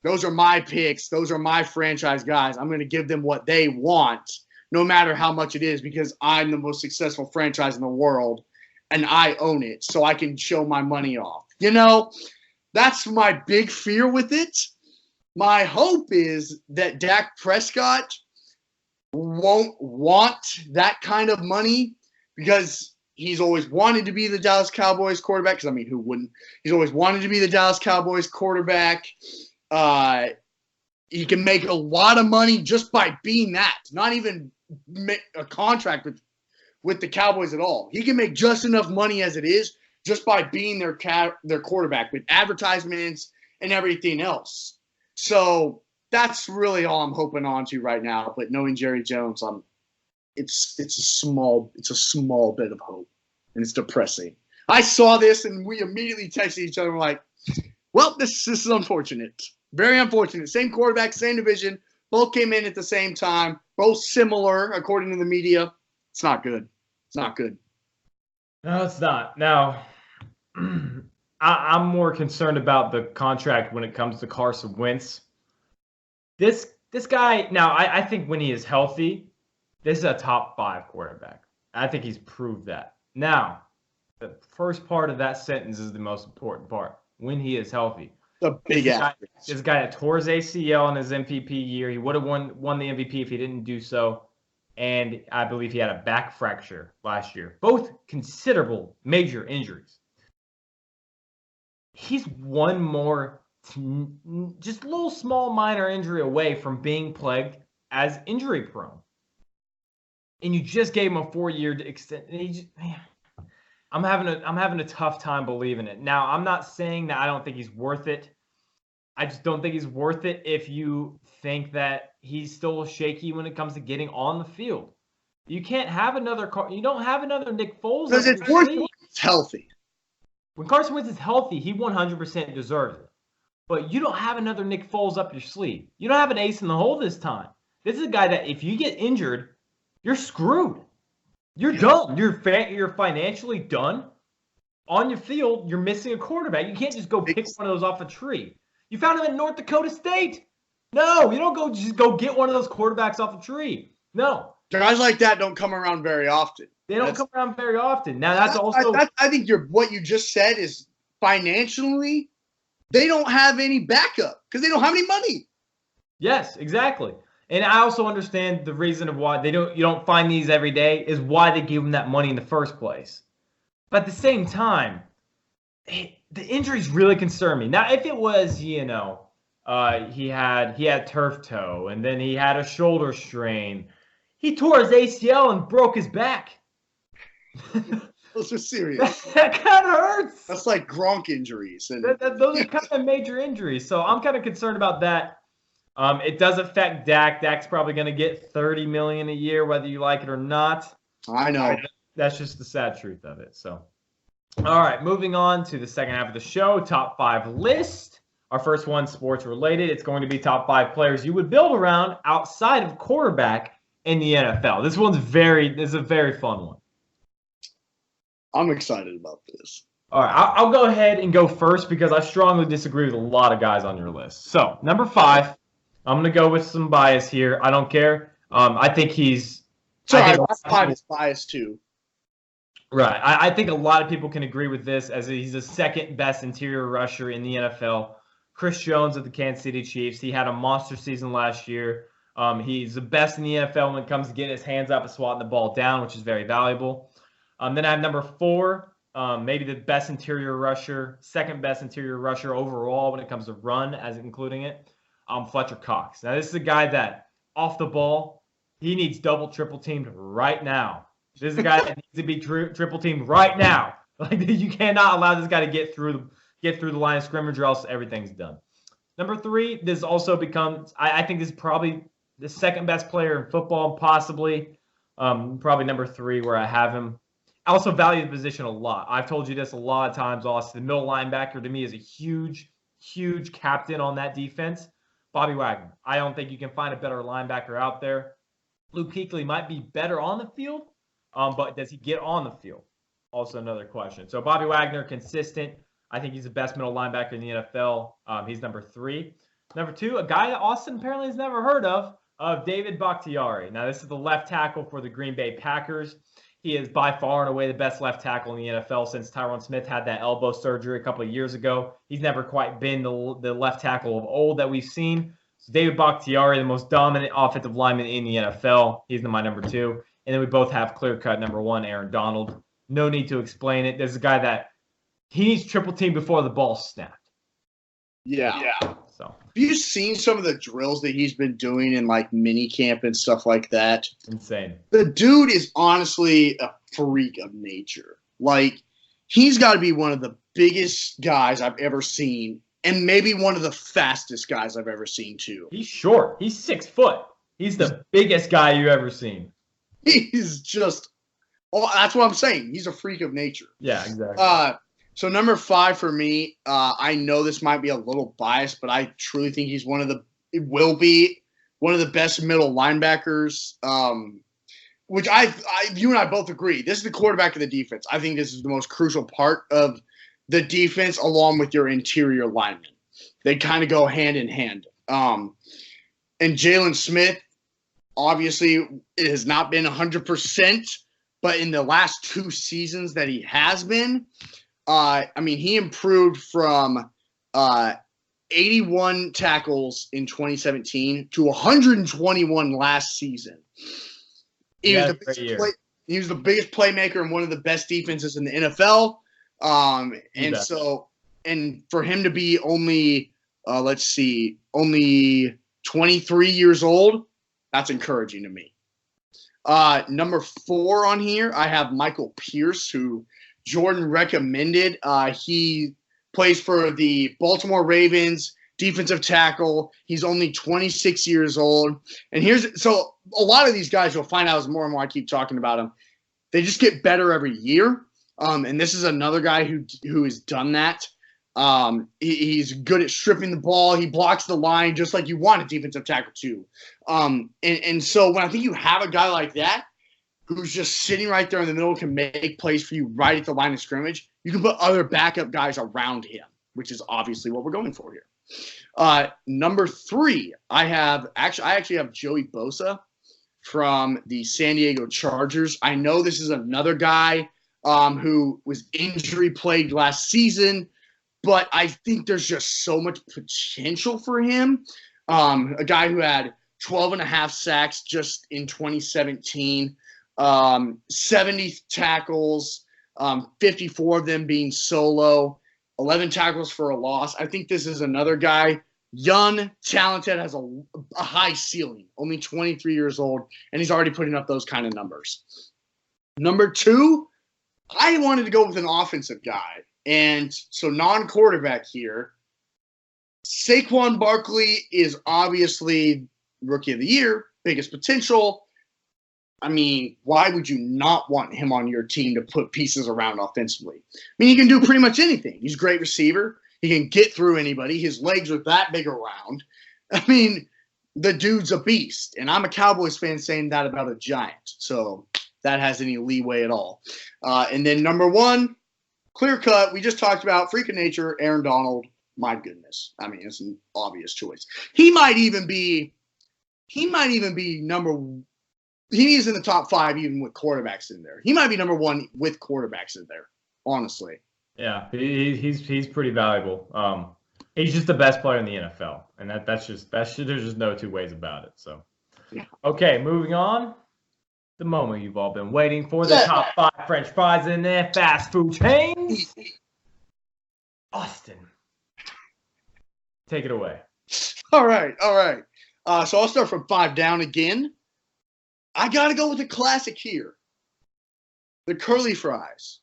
Those are my picks. Those are my franchise guys. I'm going to give them what they want, no matter how much it is, because I'm the most successful franchise in the world, and I own it, so I can show my money off. That's my big fear with it. My hope is that Dak Prescott won't want that kind of money, because he's always wanted to be the Dallas Cowboys quarterback. Because, I mean, who wouldn't? He's always wanted to be the Dallas Cowboys quarterback. He can make a lot of money just by being that. Not even make a contract with the Cowboys at all. He can make just enough money as it is just by being their quarterback with advertisements and everything else. So that's really all I'm hoping on to right now. But knowing Jerry Jones, it's a small bit of hope, and it's depressing. I saw this and we immediately texted each other. We're like, well, this is unfortunate. Very unfortunate. Same quarterback, same division. Both came in at the same time. Both similar, according to the media. It's not good. It's not good. No, it's not. Now, I'm more concerned about the contract when it comes to Carson Wentz. This guy, now, I think when he is healthy, this is a top 5 quarterback. I think he's proved that. Now, the first part of that sentence is the most important part. When he is healthy. The big ass. This guy that tore his ACL in his MVP year. He would have won the MVP if he didn't do so. And I believe he had a back fracture last year. Both considerable major injuries. He's one more just little small minor injury away from being plagued as injury prone. And you just gave him a 4-year extension. And he just, man, I'm having a tough time believing it. Now, I'm not saying that I don't think he's worth it. I just don't think he's worth it if you think that he's still shaky when it comes to getting on the field. You can't have you don't have another Nick Foles. Because it's worth it when he's healthy. When Carson Wentz is healthy, he 100% deserves it. But you don't have another Nick Foles up your sleeve. You don't have an ace in the hole this time. This is a guy that if you get injured, you're screwed. You're done. You're financially done. On your field, you're missing a quarterback. You can't just go pick one of those off a tree. You found him in North Dakota State. No, you don't just go get one of those quarterbacks off a tree. No. Guys like that don't come around very often. They don't come around very often. Now, that's also... I think what you just said is financially, they don't have any backup because they don't have any money. Yes, exactly. And I also understand the reason of why you don't find these every day is why they give them that money in the first place. But at the same time, the injuries really concern me. Now, if it was, he had turf toe and then he had a shoulder strain, He tore his ACL and broke his back. Those are serious. That kind of hurts. That's like Gronk injuries. And Those are kind of major injuries. So I'm kind of concerned about that. It does affect Dak. Dak's probably going to get $30 million a year, whether you like it or not. I know. That's just the sad truth of it. So, all right, moving on to the second half of the show, top 5 list. Our first one, sports related. It's going to be top 5 players you would build around outside of quarterback in the NFL. This is a very fun one. I'm excited about this. All right, I'll go ahead and go first because I strongly disagree with a lot of guys on your list. So, number 5, I'm going to go with some bias here. I don't care. I think he's – Sorry, last 5 is bias too. Right. I think a lot of people can agree with this as he's the second best interior rusher in the NFL. Chris Jones of the Kansas City Chiefs. He had a monster season last year. He's the best in the NFL when it comes to getting his hands up and swatting the ball down, which is very valuable. Then I have number 4, maybe the best interior rusher, second best interior rusher overall when it comes to run, as including it, Fletcher Cox. Now, this is a guy that, off the ball, he needs double, triple teamed right now. This is a guy that needs to be triple teamed right now. Like, you cannot allow this guy to get through the line of scrimmage or else everything's done. Number 3, this also becomes, I think this is probably the second best player in football, possibly. Probably number 3 where I have him. I also value the position a lot. I've told you this a lot of times, Austin. The middle linebacker to me is a huge, huge captain on that defense. Bobby Wagner. I don't think you can find a better linebacker out there. Luke Kuechly might be better on the field, but does he get on the field? Also another question. So Bobby Wagner, consistent. I think he's the best middle linebacker in the NFL. He's number 3. Number 2, a guy that Austin apparently has never heard of David Bakhtiari. Now, this is the left tackle for the Green Bay Packers. He is by far and away the best left tackle in the NFL since Tyron Smith had that elbow surgery a couple of years ago. He's never quite been the left tackle of old that we've seen. So David Bakhtiari, the most dominant offensive lineman in the NFL. He's my number 2. And then we both have clear-cut number 1, Aaron Donald. No need to explain it. There's a guy that he needs triple team before the ball snapped. Yeah. So, have you seen some of the drills that he's been doing in like mini camp and stuff like that? insane. The dude is honestly a freak of nature. Like, he's got to be one of the biggest guys I've ever seen, and maybe one of the fastest guys I've ever seen too. He's short. He's 6 foot. He's the biggest guy you've ever seen. He's just – that's what I'm saying. He's a freak of nature. Yeah, exactly. So number 5 for me, I know this might be a little biased, but I truly think he's will be one of the best middle linebackers, which you and I both agree. This is the quarterback of the defense. I think this is the most crucial part of the defense along with your interior linemen. They kind of go hand in hand. And Jalen Smith, obviously, it has not been 100%, but in the last 2 seasons that he has been, he improved from 81 tackles in 2017 to 121 last season. He was the biggest playmaker and one of the best defenses in the NFL. And for him to be only 23 years old, that's encouraging to me. Number 4 on here, I have Michael Pierce, who Jordan recommended. He plays for the Baltimore Ravens, defensive tackle. He's only 26 years old. And so a lot of these guys, you'll find out as more and more I keep talking about them, they just get better every year. And this is another guy who has done that. He's good at stripping the ball. He blocks the line just like you want a defensive tackle to. And so when I think you have a guy like that, who's just sitting right there in the middle, can make plays for you right at the line of scrimmage, you can put other backup guys around him, which is obviously what we're going for here. Number 3, I actually have Joey Bosa from the San Diego Chargers. I know this is another guy who was injury plagued last season, but I think there's just so much potential for him. A guy who had 12.5 sacks just in 2017. 70 tackles, 54 of them being solo, 11 tackles for a loss. I think this is another guy young, talented, has a high ceiling. Only 23 years old, and he's already putting up those kind of numbers. Number 2, I wanted to go with an offensive guy, and so non-quarterback here. Saquon Barkley is obviously Rookie of the Year, biggest potential. I mean, why would you not want him on your team to put pieces around offensively? I mean, he can do pretty much anything. He's a great receiver. He can get through anybody. His legs are that big around. I mean, the dude's a beast. And I'm a Cowboys fan saying that about a Giant. So that has any leeway at all. And then number 1, clear cut. We just talked about freak of nature, Aaron Donald. My goodness. I mean, it's an obvious choice. He might even be number. He's in the top 5 even with quarterbacks in there. He might be number 1 with quarterbacks in there. Honestly. Yeah, he's pretty valuable. He's just the best player in the NFL, and that's just there's just no two ways about it. So, yeah. Okay, moving on. The moment you've all been waiting for, the top 5 French fries in their fast food chains. Austin, take it away. All right. So I'll start from 5 down again. I got to go with the classic here. The curly fries.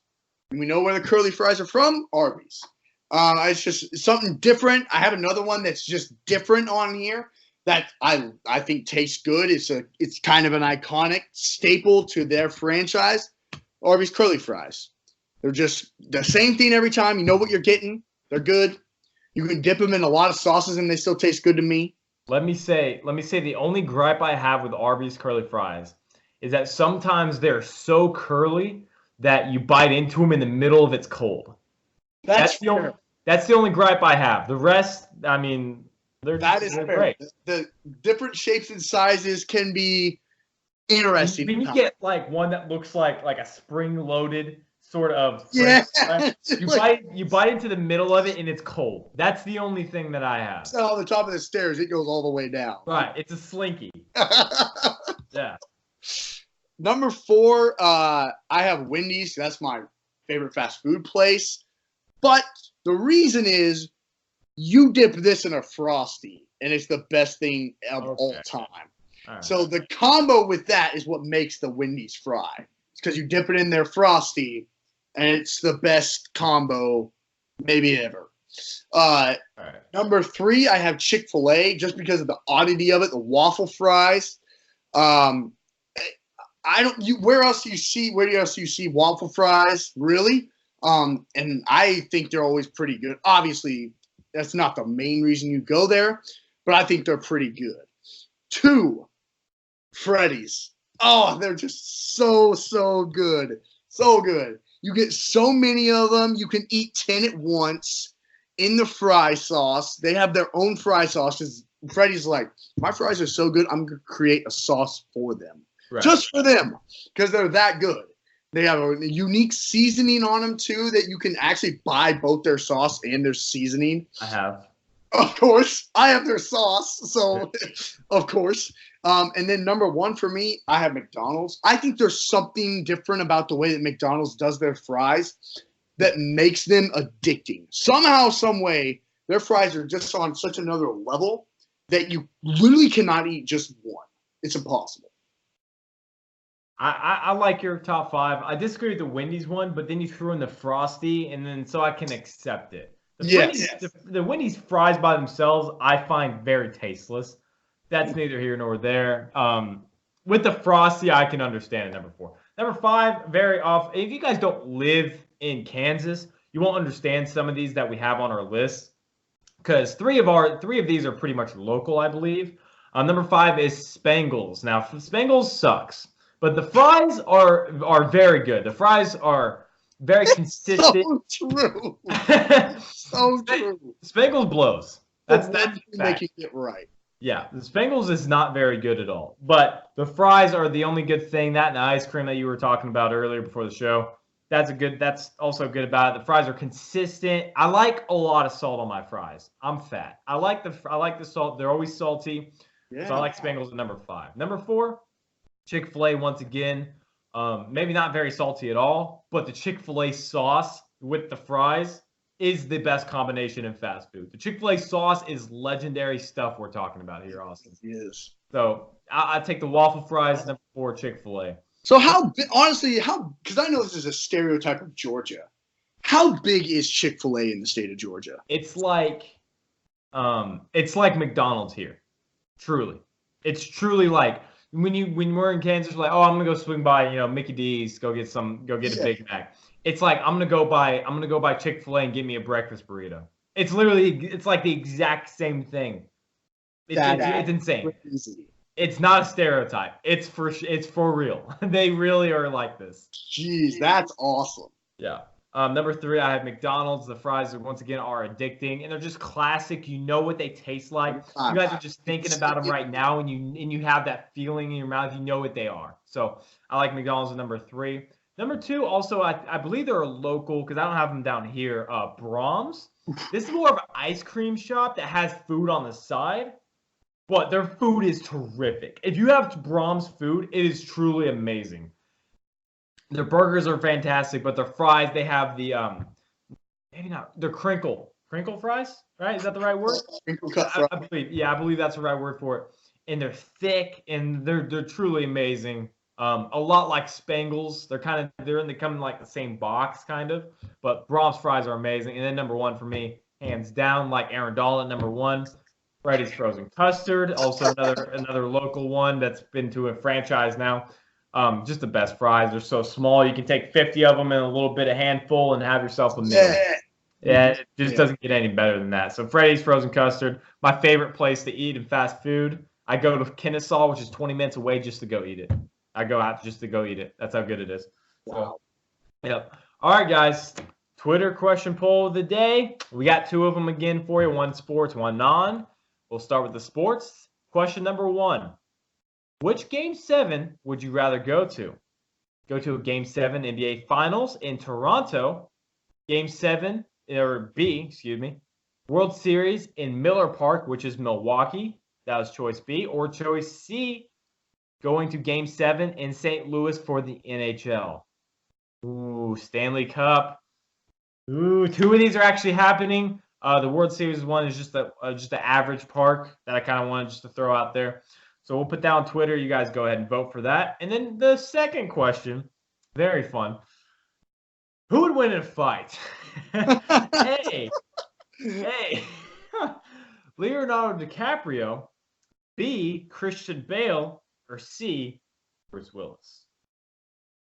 And we know where the curly fries are from, Arby's. It's just something different. I have another one that's just different on here that I think tastes good. It's kind of an iconic staple to their franchise. Arby's curly fries. They're just the same thing every time. You know what you're getting. They're good. You can dip them in a lot of sauces and they still taste good to me. Let me say the only gripe I have with Arby's curly fries is that sometimes they're so curly that you bite into them in the middle of it's cold. That's the only gripe I have. The rest, I mean, they're great. The different shapes and sizes can be interesting. When you get like one that looks like a spring-loaded sort of you bite into the middle of it and it's cold. That's the only thing that I have. So on the top of the stairs, it goes all the way down. Right, it's a slinky. Yeah. Number 4, I have Wendy's. That's my favorite fast food place. But the reason is you dip this in a Frosty, and it's the best thing of all time. All right. So the combo with that is what makes the Wendy's fry. It's because you dip it in their Frosty, and it's the best combo maybe ever. Right. Number 3, I have Chick-fil-A just because of the oddity of it, the waffle fries. Where else do you see waffle fries, really? And I think they're always pretty good. Obviously, that's not the main reason you go there, but I think they're pretty good. 2, Freddy's. Oh, they're just so good. So good. You get so many of them. You can eat 10 at once in the fry sauce. They have their own fry sauce. Freddy's like, my fries are so good, I'm going to create a sauce for them. Right. Just for them, because they're that good. They have a unique seasoning on them, too, that you can actually buy both their sauce and their seasoning. I have. Of course. I have their sauce, so of course. And then number 1 for me, I have McDonald's. I think there's something different about the way that McDonald's does their fries that makes them addicting. Somehow, some way, their fries are just on such another level that you literally cannot eat just one. It's impossible. I like your top 5. I disagree with the Wendy's one, but then you threw in the Frosty, and then so I can accept it. The Wendy's fries by themselves, I find very tasteless. That's neither here nor there. With the Frosty, I can understand it. Number 4. Number 5, very off. If you guys don't live in Kansas, you won't understand some of these that we have on our list because three of these are pretty much local, I believe. Number 5 is Spangles. Now, Spangles sucks. But the fries are very good. The fries are very consistent. So true. So true. Spangles blows. That's making it right. Yeah, the Spangles is not very good at all. But the fries are the only good thing. That and the ice cream that you were talking about earlier before the show. That's also good about it. The fries are consistent. I like a lot of salt on my fries. I'm fat. I like the salt. They're always salty. Yeah. So I like Spangles at number 5. Number 4. Chick-fil-A once again, maybe not very salty at all, but the Chick-fil-A sauce with the fries, is the best combination in fast food. The Chick-fil-A sauce is legendary stuff we're talking about here, Austin. Yes. So I take the waffle fries, number 4, Chick-fil-A. So honestly, because I know this is a stereotype of Georgia. How big is Chick-fil-A in the state of Georgia? It's like McDonald's here. Truly. It's truly like when we're in Kansas, we're like, oh, I'm gonna go swing by, Mickey D's, go get a Big Mac. It's like I'm gonna go by Chick-fil-A and get me a breakfast burrito. It's like the exact same thing. It's insane. Crazy. It's not a stereotype. It's for real. They really are like this. Jeez, that's awesome. Yeah. Number 3, I have McDonald's. The fries once again are addicting, and they're just classic. You know what they taste like. You guys are just thinking about them right now, and you have that feeling in your mouth. You know what they are. So I like McDonald's at number 3. Number 2, also I believe they're a local because I don't have them down here. Brahms. This is more of an ice cream shop that has food on the side, but their food is terrific. If you have Brahms food, it is truly amazing. Their burgers are fantastic, but their fries, they have the maybe not, they're crinkle fries, right? Is that the right word? Crinkle cut fries. I believe that's the right word for it. And they're thick and they're truly amazing. A lot like Spangles. They're come in like the same box kind of, but Brahms fries are amazing. And then number 1 for me, hands down, like Aaron Dahl at number 1. Freddy's Frozen Custard, also another local one that's been to a franchise now. Just the best fries. They're so small. You can take 50 of them in a little bit, a handful, and have yourself a meal. Yeah, it just doesn't get any better than that. So Freddy's Frozen Custard, my favorite place to eat in fast food. I go to Kennesaw, which is 20 minutes away, just to go eat it. I go out just to go eat it. That's how good it is. Wow. So, yep. All right, guys. Twitter question poll of the day. We got 2 of them again for you. 1 sports, 1 non. We'll start with the sports. Question number 1. Which Game 7 would you rather go to? Go to a Game 7 NBA Finals in Toronto, Game 7, or B, excuse me, World Series in Miller Park, which is Milwaukee. That was choice B. Or choice C, going to Game 7 in St. Louis for the NHL. Ooh, Stanley Cup. Ooh, 2 of these are actually happening. The World Series one is just the average park that I kind of wanted just to throw out there. So we'll put that on Twitter. You guys go ahead and vote for that. And then the second question, very fun. Who would win in a fight? A, Leonardo DiCaprio, B, Christian Bale, or C, Bruce Willis?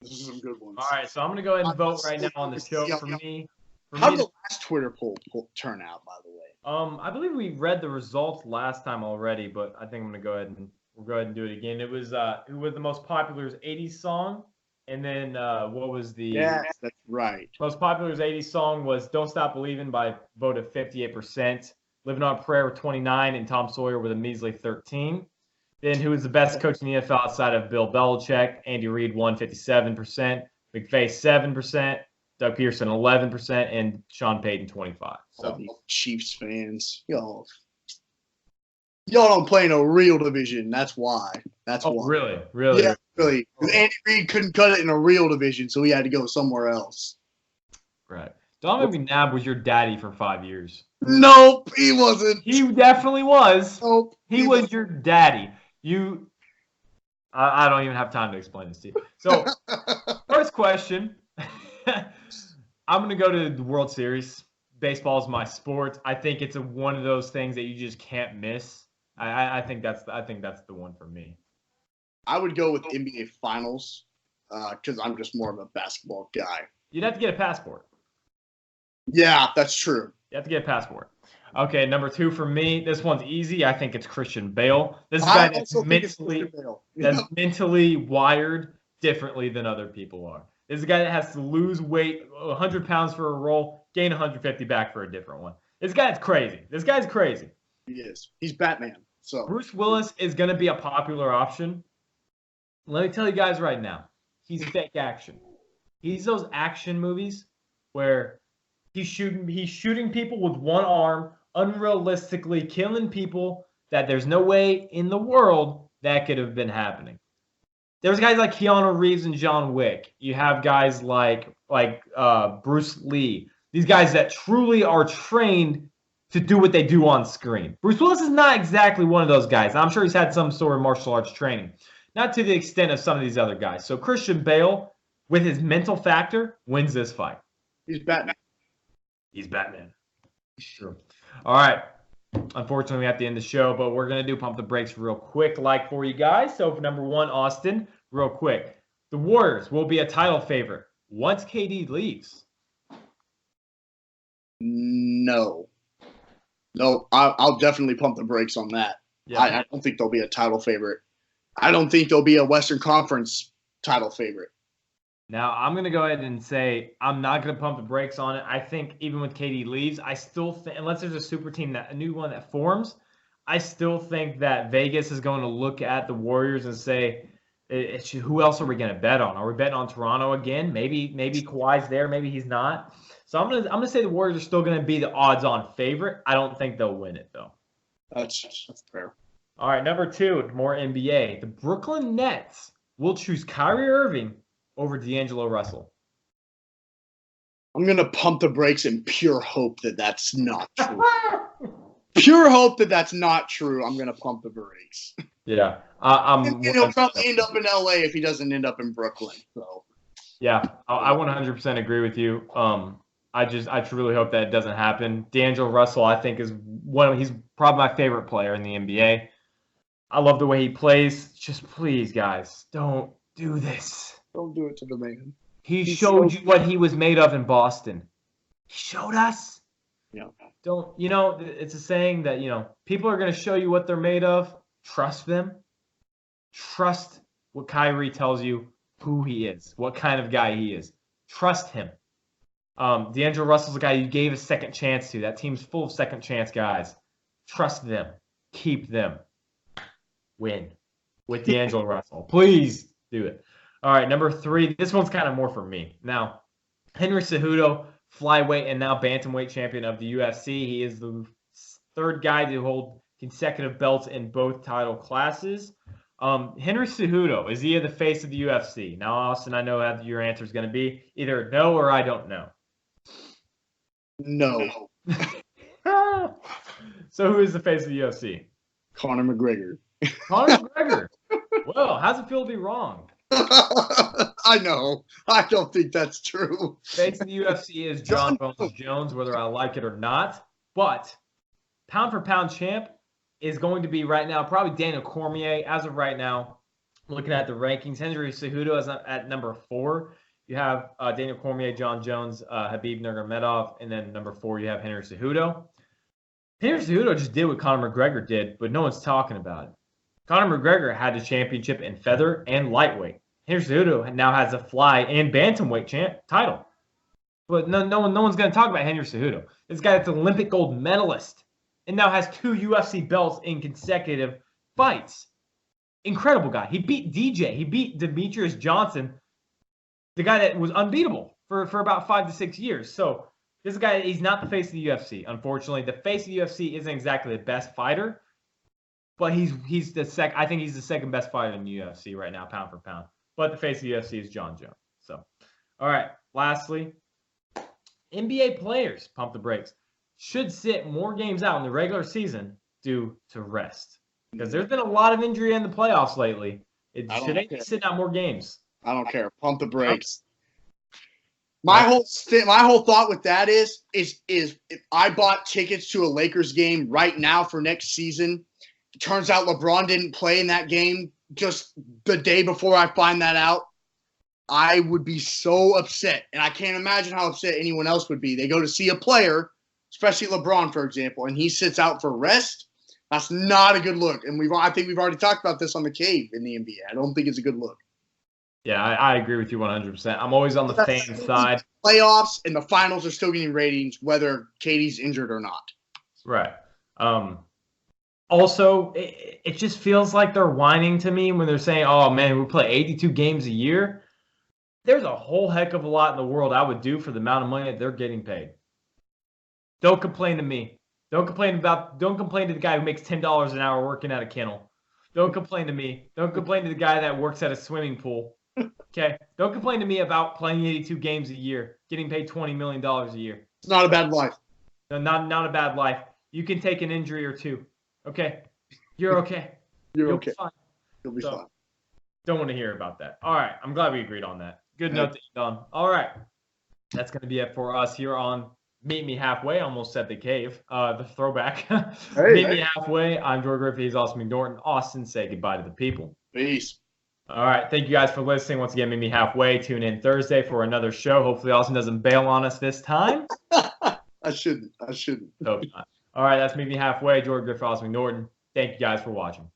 Those are some good ones. All right, so I'm going to go ahead and vote right now on the show for me. How did the last Twitter poll turn out, by the way? I believe we read the results last time already, but I think I'm going to go ahead and do it again. It was who was the most popular 80s song, and then what was the Yes, that's right. Most popular 80s song was "Don't Stop Believing" by vote of 58%. "Living on a Prayer" with 29, and Tom Sawyer with a measly 13. Then who was the best coach in the NFL outside of Bill Belichick? Andy Reid won 57%, McVay 7%, Doug Pearson 11%, and Sean Payton 25%. So Chiefs fans, y'all don't play in a real division. That's why. That's why. Really? Yeah, really. Andy Reid couldn't cut it in a real division, so he had to go somewhere else. Right. Donovan McNabb was your daddy for 5 years. Nope, he wasn't. He definitely was. Nope. He was your daddy. I don't even have time to explain this to you. So, first question. I'm going to go to the World Series. Baseball is my sport. I think it's one of those things that you just can't miss. I think that's the one for me. I would go with NBA Finals because I'm just more of a basketball guy. You'd have to get a passport. Yeah, that's true. You have to get a passport. Okay, number 2 for me. This one's easy. I think it's Christian Bale. This is a guy that's mentally wired differently than other people are. This is a guy that has to lose weight, 100 pounds for a role, gain 150 back for a different one. This guy's crazy. He is. He's Batman. So Bruce Willis is going to be a popular option. Let me tell you guys right now, he's fake action. He's those action movies where he's shooting people with one arm, unrealistically killing people that there's no way in the world that could have been happening. There's guys like Keanu Reeves and John Wick. You have guys like Bruce Lee. These guys that truly are trained to do what they do on screen. Bruce Willis is not exactly one of those guys. I'm sure he's had some sort of martial arts training. Not to the extent of some of these other guys. So Christian Bale, with his mental factor, wins this fight. He's Batman. He's Batman. True. All right. Unfortunately, we have to end the show, but we're going to do Pump the Brakes real quick like for you guys. So for number one, Austin, real quick. The Warriors will be a title favorite once KD leaves. No, I'll definitely pump the brakes on that. Yeah. I don't think they'll be a title favorite. I don't think they'll be a Western Conference title favorite. Now, I'm going to go ahead and say I'm not going to pump the brakes on it. I think even with KD leaves, I still think, unless there's a super team, a new one that forms, I still think that Vegas is going to look at the Warriors and say, who else are we going to bet on? Are we betting on Toronto again? Maybe Kawhi's there. Maybe he's not. So I'm gonna say the Warriors are still going to be the odds-on favorite. I don't think they'll win it, though. That's fair. All right, number two, more NBA. The Brooklyn Nets will choose Kyrie Irving over D'Angelo Russell. I'm going to pump the brakes in pure hope that that's not true. Pure hope that that's not true. I'm going to pump the brakes. Yeah. He'll probably end up in LA if he doesn't end up in Brooklyn. So. Yeah, I 100% agree with you. I truly hope that it doesn't happen. D'Angelo Russell, I think, he's probably my favorite player in the NBA. I love the way he plays. Just please, guys, don't do this. Don't do it to the man. He showed you what he was made of in Boston. He showed us. Yeah. It's a saying that, people are going to show you what they're made of. Trust them. Trust what Kyrie tells you who he is, what kind of guy he is. Trust him. D'Angelo Russell's a guy you gave a second chance to. That team's full of second chance guys. Trust them. Keep them. Win with D'Angelo Russell. Please do it. All right, number three. This one's kind of more for me. Now, Henry Cejudo, flyweight and now bantamweight champion of the UFC. He is the third guy to hold consecutive belts in both title classes. Henry Cejudo, is he the face of the UFC? Now, Austin, I know what your answer is going to be. Either no or I don't know. No. So who is the face of the UFC? Conor McGregor. Conor McGregor. Well, how's it feel to be wrong? I know. I don't think that's true. Face of the UFC is John Bones Jones, whether I like it or not. But pound for pound champ is going to be right now probably Daniel Cormier. As of right now, looking at the rankings, Henry Cejudo is at number 4. You have Daniel Cormier, John Jones, Khabib Nurmagomedov, and then number 4 you have Henry Cejudo. Henry Cejudo just did what Conor McGregor did, but no one's talking about it. Conor McGregor had the championship in feather and lightweight. Henry Cejudo now has a fly and bantamweight title. But no one's going to talk about Henry Cejudo. This guy that's an Olympic gold medalist and now has 2 UFC belts in consecutive fights. Incredible guy. He beat DJ. He beat Demetrius Johnson, the guy that was unbeatable for about 5 to 6 years. So this guy, he's not the face of the UFC. Unfortunately, the face of the UFC isn't exactly the best fighter, but I think he's the second best fighter in the UFC right now, pound for pound. But the face of the UFC is John Jones. So, all right. Lastly, NBA players, pump the brakes, should sit more games out in the regular season due to rest. Because there's been a lot of injury in the playoffs lately. It should be sitting out more games. I don't care. Pump the brakes. My whole thought with that is if I bought tickets to a Lakers game right now for next season, it turns out LeBron didn't play in that game just the day before I find that out, I would be so upset. And I can't imagine how upset anyone else would be. They go to see a player, especially LeBron, for example, and he sits out for rest. That's not a good look. And I think we've already talked about this on the Cave in the NBA. I don't think it's a good look. Yeah, I agree with you 100%. I'm always on the fan side. Playoffs and the finals are still getting ratings, whether Katie's injured or not. Right. Also, it just feels like they're whining to me when they're saying, oh, man, we play 82 games a year. There's a whole heck of a lot in the world I would do for the amount of money that they're getting paid. Don't complain to me. Don't complain to the guy who makes $10 an hour working at a kennel. Don't complain to me. Don't complain to the guy that works at a swimming pool. Okay? Don't complain to me about playing 82 games a year. getting paid $20 million a year. It's not a bad life. No, not a bad life. You can take an injury or two. Okay. You're okay. You'll You'll okay. be fine. You'll be fine. Don't want to hear about that. All right. I'm glad we agreed on that. Good note to end on. All right. That's going to be it for us here on Meet Me Halfway. I almost said the cave. The throwback. Meet Me Halfway. I'm George Griffith. He's Austin McNorton. Austin, say goodbye to the people. Peace. All right. Thank you guys for listening. Once again, Meet Me Halfway. Tune in Thursday for another show. Hopefully, Austin doesn't bail on us this time. I shouldn't. Hope not. All right. That's Meet Me Halfway. George Griffith, Austin McNorton. Thank you guys for watching.